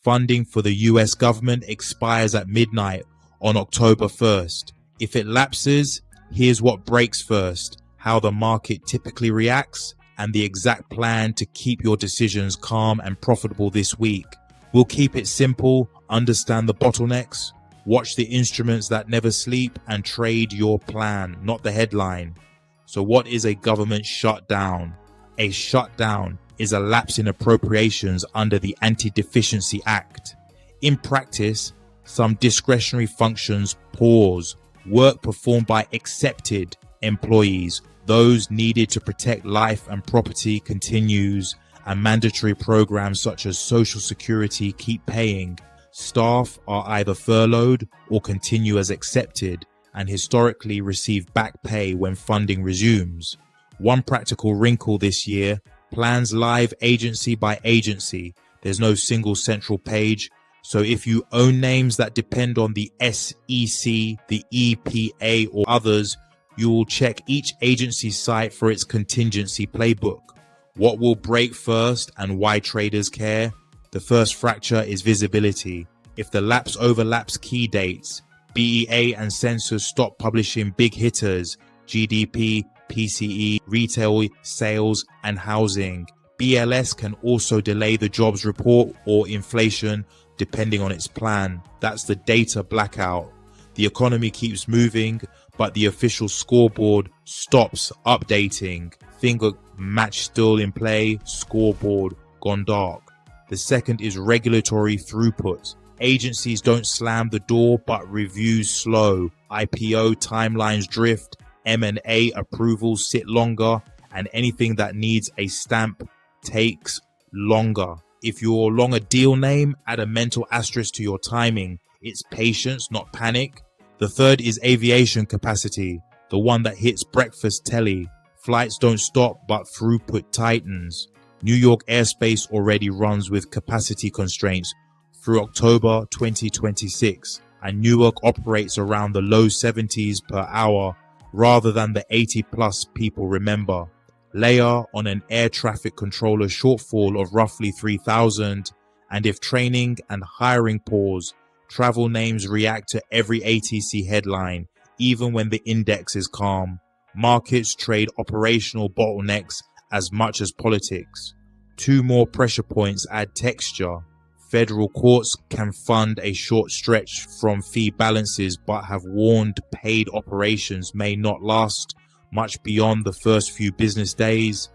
Funding for the US government expires at midnight on October 1st. If it lapses, here's what breaks first, how the market typically reacts, and the exact plan to keep your decisions calm and profitable this week. We'll keep it simple, understand the bottlenecks, watch the instruments that never sleep, and trade your plan, not the headline. So what is a government shutdown? A shutdown is a lapse in appropriations under the Anti-Deficiency Act. In practice, some discretionary functions pause. Work performed by accepted employees, those needed to protect life and property, continues, and mandatory programs such as Social Security keep paying. Staff are either furloughed or continue as accepted and historically receive back pay when funding resumes. One practical wrinkle this year: plans live agency by agency. There's no single central page. So if you own names that depend on the SEC, the EPA, or others, you will check each agency's site for its contingency playbook. What will break first and why traders care? The first fracture is visibility. If the lapse overlaps key dates, BEA and census stop publishing big hitters, GDP, PCE, retail sales, and housing. BLS can also delay the jobs report or inflation depending on its plan. That's the data blackout. The economy keeps moving, but the official scoreboard stops updating. Finger match still in play, scoreboard gone dark. The second is regulatory throughput. Agencies don't slam the door, but reviews slow. IPO timelines drift, M&A approvals sit longer, and anything that needs a stamp takes longer. If you're long a deal name, add a mental asterisk to your timing. It's patience, not panic. The third is aviation capacity, the one that hits breakfast telly. Flights don't stop, but throughput tightens. New York airspace already runs with capacity constraints through October 2026, and Newark operates around the low 70s per hour rather than the 80 plus people remember. Layer on an air traffic controller shortfall of roughly 3,000, and if training and hiring pause, travel names react to every ATC headline, even when the index is calm. Markets trade operational bottlenecks as much as politics. Two more pressure points add texture. Federal courts can fund a short stretch from fee balances, but have warned paid operations may not last much beyond the first few business days,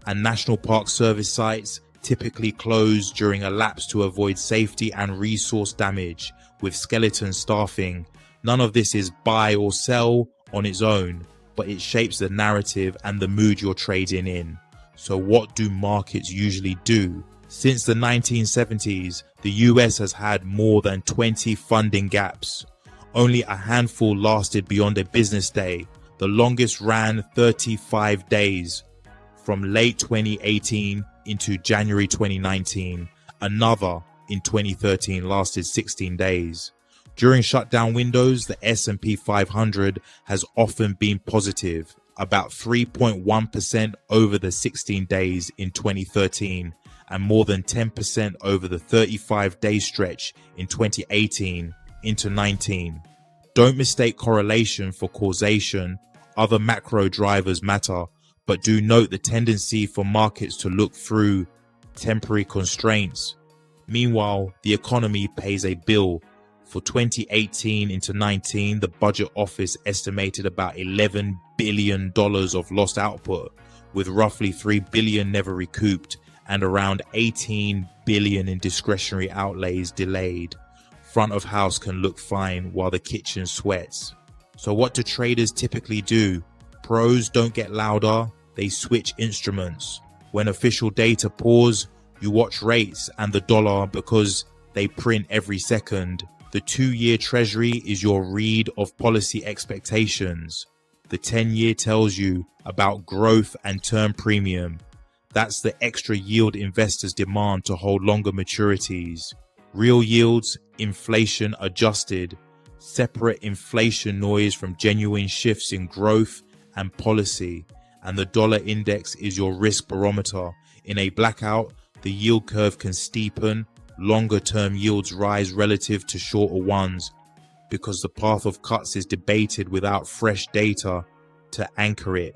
and National Park Service sites typically close during a lapse to avoid safety and resource damage with skeleton staffing. None of this is buy or sell on its own, but it shapes the narrative and the mood you're trading in. So what do markets usually do? Since the 1970s, the US has had more than 20 funding gaps. Only a handful lasted beyond a business day. The longest ran 35 days, from late 2018 into January 2019. Another in 2013 lasted 16 days. During shutdown windows, the S&P 500 has often been positive, about 3.1% over the 16 days in 2013, and more than 10% over the 35-day stretch in 2018 into 19. Don't mistake correlation for causation. Other macro drivers matter, but do note the tendency for markets to look through temporary constraints. Meanwhile, the economy pays a bill. For 2018 into 19, the budget office estimated about $11 billion of lost output, with roughly $3 billion never recouped and around $18 billion in discretionary outlays delayed. Front of house can look fine while the kitchen sweats. So what do traders typically do? Pros don't get louder, they switch instruments. When official data pause, you watch rates and the dollar because they print every second. The 2-year treasury is your read of policy expectations. The 10-year tells you about growth and term premium. That's the extra yield investors demand to hold longer maturities. Real yields, inflation adjusted, separate inflation noise from genuine shifts in growth and policy, and the dollar index is your risk barometer. In a blackout, the yield curve can steepen, longer term yields rise relative to shorter ones because the path of cuts is debated without fresh data to anchor it.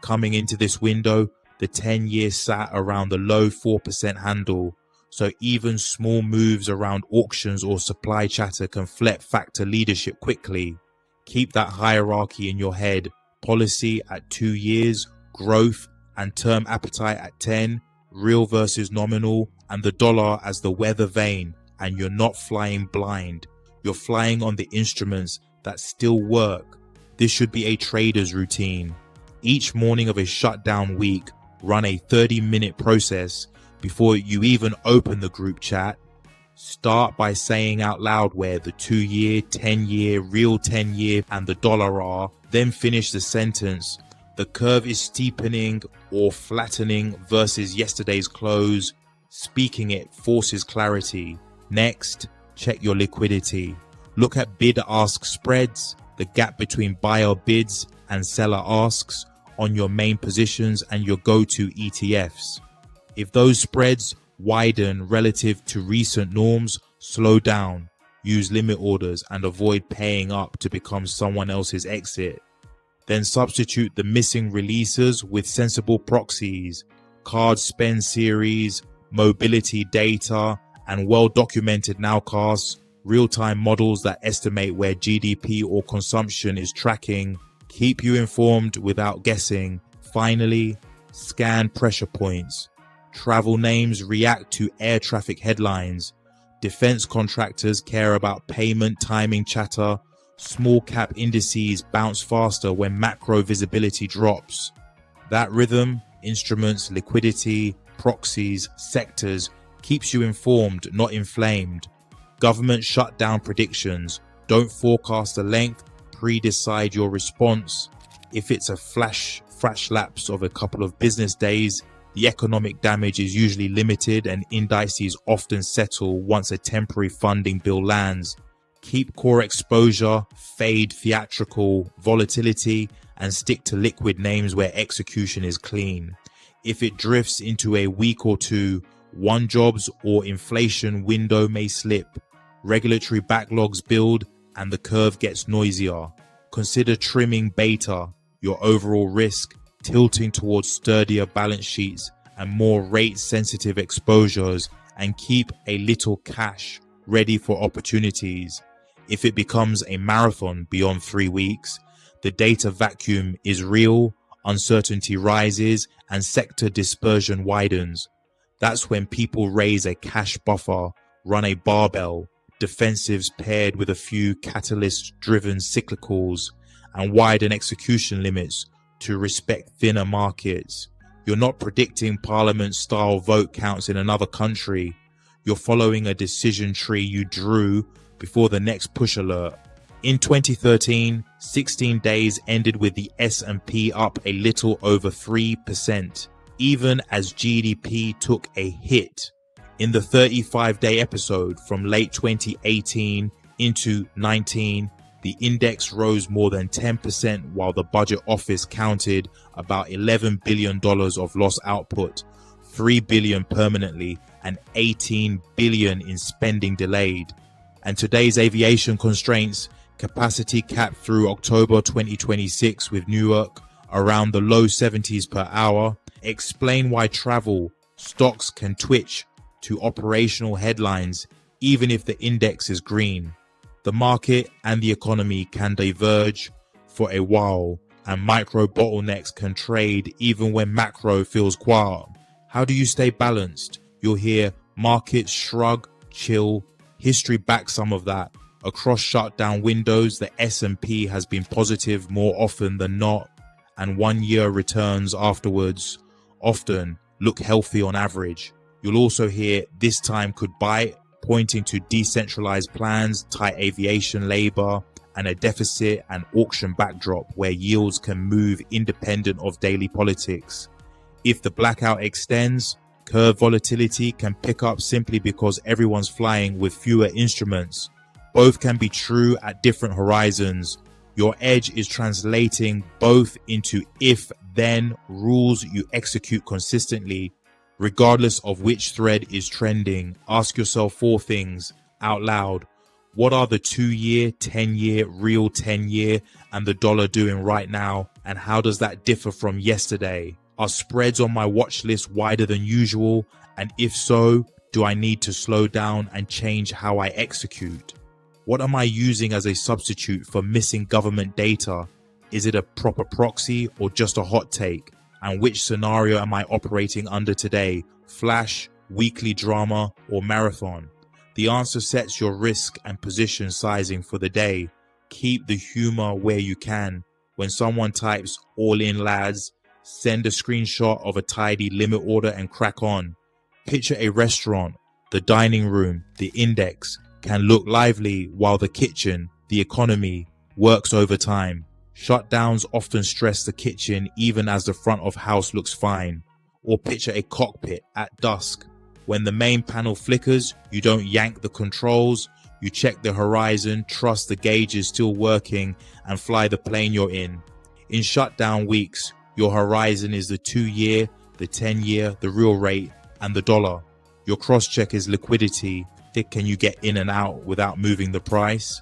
Coming into this window, the 10-year sat around the low 4% handle, so even small moves around auctions or supply chatter can flip factor leadership quickly. Keep that hierarchy in your head. Policy at 2 years, growth and term appetite at 10, real versus nominal, and the dollar as the weather vane. And you're not flying blind. You're flying on the instruments that still work. This should be a trader's routine. Each morning of a shutdown week, run a 30-minute process before you even open the group chat. Start by saying out loud where the 2-year, 10-year, real 10-year and the dollar are. Then finish the sentence. The curve is steepening or flattening versus yesterday's close. Speaking it forces clarity. Next, check your liquidity. Look at bid-ask spreads, the gap between buyer bids and seller asks on your main positions and your go-to ETFs. If those spreads widen relative to recent norms, slow down, use limit orders and avoid paying up to become someone else's exit. Then substitute the missing releases with sensible proxies, card spend series, mobility data, and well-documented nowcasts, real-time models that estimate where GDP or consumption is tracking, keep you informed without guessing. Finally, scan pressure points. Travel names react to air traffic headlines. Defense contractors care about payment timing chatter. Small cap indices bounce faster when macro visibility drops. That rhythm, instruments, liquidity, proxies, sectors, keeps you informed, not inflamed. Government shutdown predictions. Don't forecast the length, pre-decide your response. If it's a flash lapse of a couple of business days, the economic damage is usually limited and indices often settle once a temporary funding bill lands. Keep core exposure, fade theatrical volatility, and stick to liquid names where execution is clean. If it drifts into a week or two, one jobs or inflation window may slip. Regulatory backlogs build and the curve gets noisier. Consider trimming beta, your overall risk, tilting towards sturdier balance sheets and more rate-sensitive exposures, and keep a little cash ready for opportunities. If it becomes a marathon beyond 3 weeks, the data vacuum is real, uncertainty rises, and sector dispersion widens. That's when people raise a cash buffer, run a barbell, defensives paired with a few catalyst-driven cyclicals, and widen execution limits to respect thinner markets. You're not predicting parliament-style vote counts in another country. You're following a decision tree you drew before the next push alert. In 2013, 16 days ended with the S&P up a little over 3%, even as GDP took a hit. In the 35-day episode from late 2018 into 19, the index rose more than 10% while the budget office counted about $11 billion of lost output, $3 billion permanently, and $18 billion in spending delayed. And today's aviation constraints, capacity capped through October 2026 with Newark around the low 70s per hour, explain why travel stocks can twitch to operational headlines even if the index is green. The market and the economy can diverge for a while, and micro bottlenecks can trade even when macro feels quiet. How do you stay balanced? You'll hear markets shrug, chill. History backs some of that. Across shutdown windows, the S&P has been positive more often than not, and 1 year returns afterwards often look healthy on average. You'll also hear this time could bite, pointing to decentralized plans, tight aviation labor, and a deficit and auction backdrop where yields can move independent of daily politics. If the blackout extends, curve volatility can pick up simply because everyone's flying with fewer instruments. Both can be true at different horizons. Your edge is translating both into if-then rules you execute consistently. Regardless of which thread is trending, ask yourself 4 things out loud. What are the 2-year, 10-year, real 10-year, and the dollar doing right now? And how does that differ from yesterday? Are spreads on my watch list wider than usual? And if so, do I need to slow down and change how I execute? What am I using as a substitute for missing government data? Is it a proper proxy or just a hot take? And which scenario am I operating under today? Flash, weekly drama, or marathon? The answer sets your risk and position sizing for the day. Keep the humor where you can. When someone types "all in lads," send a screenshot of a tidy limit order and crack on. Picture a restaurant. The dining room, the index, can look lively while the kitchen, the economy, works overtime. Shutdowns often stress the kitchen even as the front of house looks fine. Or picture a cockpit at dusk. When the main panel flickers, you don't yank the controls, you check the horizon, trust the gauge is still working, and fly the plane you're in. In shutdown weeks, your horizon is the 2-year, the 10-year, the real rate, and the dollar. Your cross-check is liquidity. Can you get in and out without moving the price?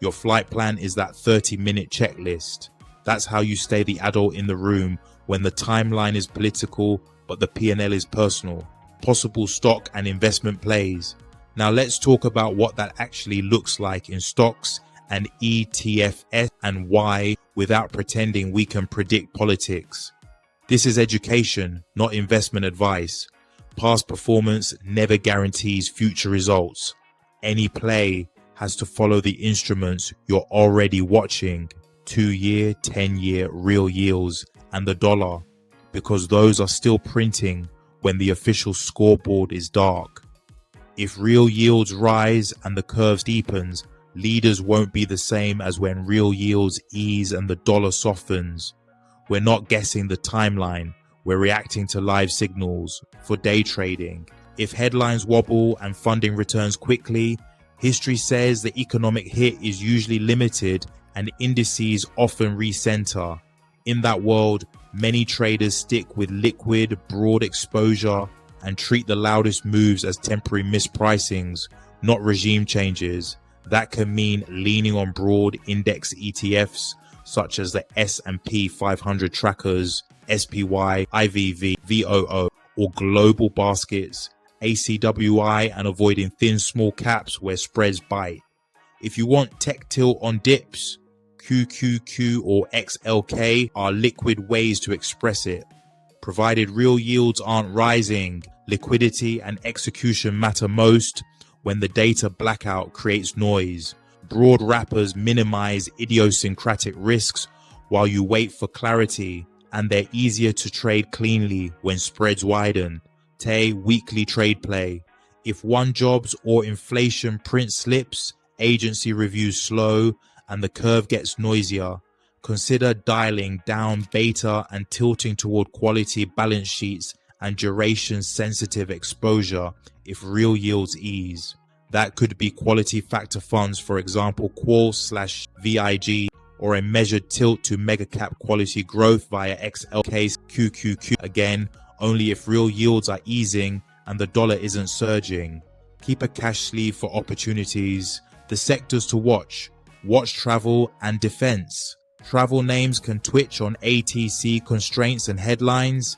Your flight plan is that 30-minute checklist. That's how you stay the adult in the room when the timeline is political but the P&L is personal. Possible stock and investment plays. Now let's talk about what that actually looks like in stocks and ETFs and why, without pretending we can predict politics. This is education, not investment advice. Past performance never guarantees future results. Any play has to follow the instruments you're already watching: 2-year, 10-year, real yields, and the dollar, because those are still printing when the official scoreboard is dark. If real yields rise and the curve steepens, leaders won't be the same as when real yields ease and the dollar softens. We're not guessing the timeline, we're reacting to live signals. For day trading, if headlines wobble and funding returns quickly, history says the economic hit is usually limited and indices often recenter. In that world, many traders stick with liquid, broad exposure and treat the loudest moves as temporary mispricings, not regime changes. That can mean leaning on broad index ETFs such as the S&P 500 trackers, SPY, IVV, VOO, or global baskets, ACWI, and avoiding thin small caps where spreads bite. If you want tech tilt on dips, QQQ or XLK are liquid ways to express it. Provided real yields aren't rising, liquidity and execution matter most when the data blackout creates noise. Broad wrappers minimize idiosyncratic risks while you wait for clarity, and they're easier to trade cleanly when spreads widen. Weekly trade play. If one jobs or inflation print slips, agency reviews slow, and the curve gets noisier, consider dialing down beta and tilting toward quality balance sheets and duration sensitive exposure if real yields ease. That could be quality factor funds, for example Qual/VIG, or a measured tilt to mega cap quality growth via XLK's QQQ, again only if real yields are easing and the dollar isn't surging. Keep a cash sleeve for opportunities. The sectors to watch: travel and defense. Travel names can twitch on ATC constraints and headlines.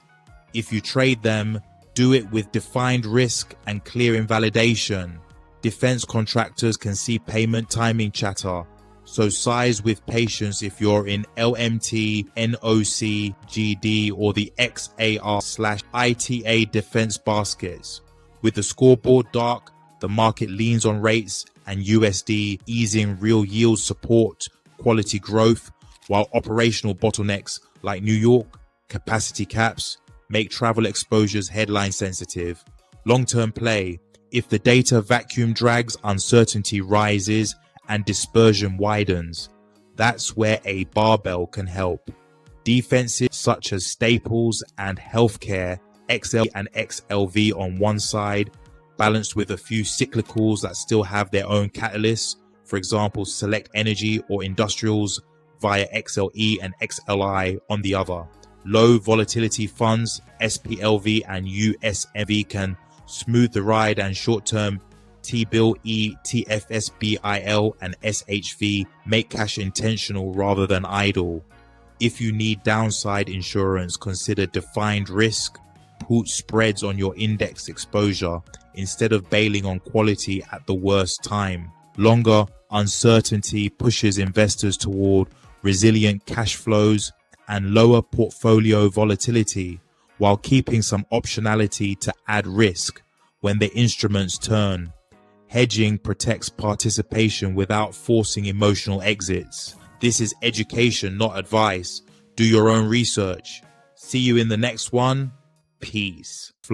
If you trade them, do it with defined risk and clear invalidation. Defense contractors can see payment timing chatter, so size with patience if you're in LMT, NOC, GD, or the XAR/ITA defense baskets. With the scoreboard dark, the market leans on rates and USD easing real yield support, quality growth, while operational bottlenecks like New York, capacity caps, make travel exposures headline sensitive. Long-term play: if the data vacuum drags, uncertainty rises, and dispersion widens. That's where a barbell can help. Defensive such as staples and healthcare, XL and XLV on one side, balanced with a few cyclicals that still have their own catalysts, for example select energy or industrials via XLE and XLI on the other. Low volatility funds, SPLV and USMV, can smooth the ride, and short-term T-bill, TFSBIL and SHV make cash intentional rather than idle. If you need downside insurance, consider defined risk, put spreads on your index exposure instead of bailing on quality at the worst time. Longer uncertainty pushes investors toward resilient cash flows and lower portfolio volatility, while keeping some optionality to add risk when the instruments turn. Hedging protects participation without forcing emotional exits. This is education, not advice. Do your own research. See you in the next one. Peace.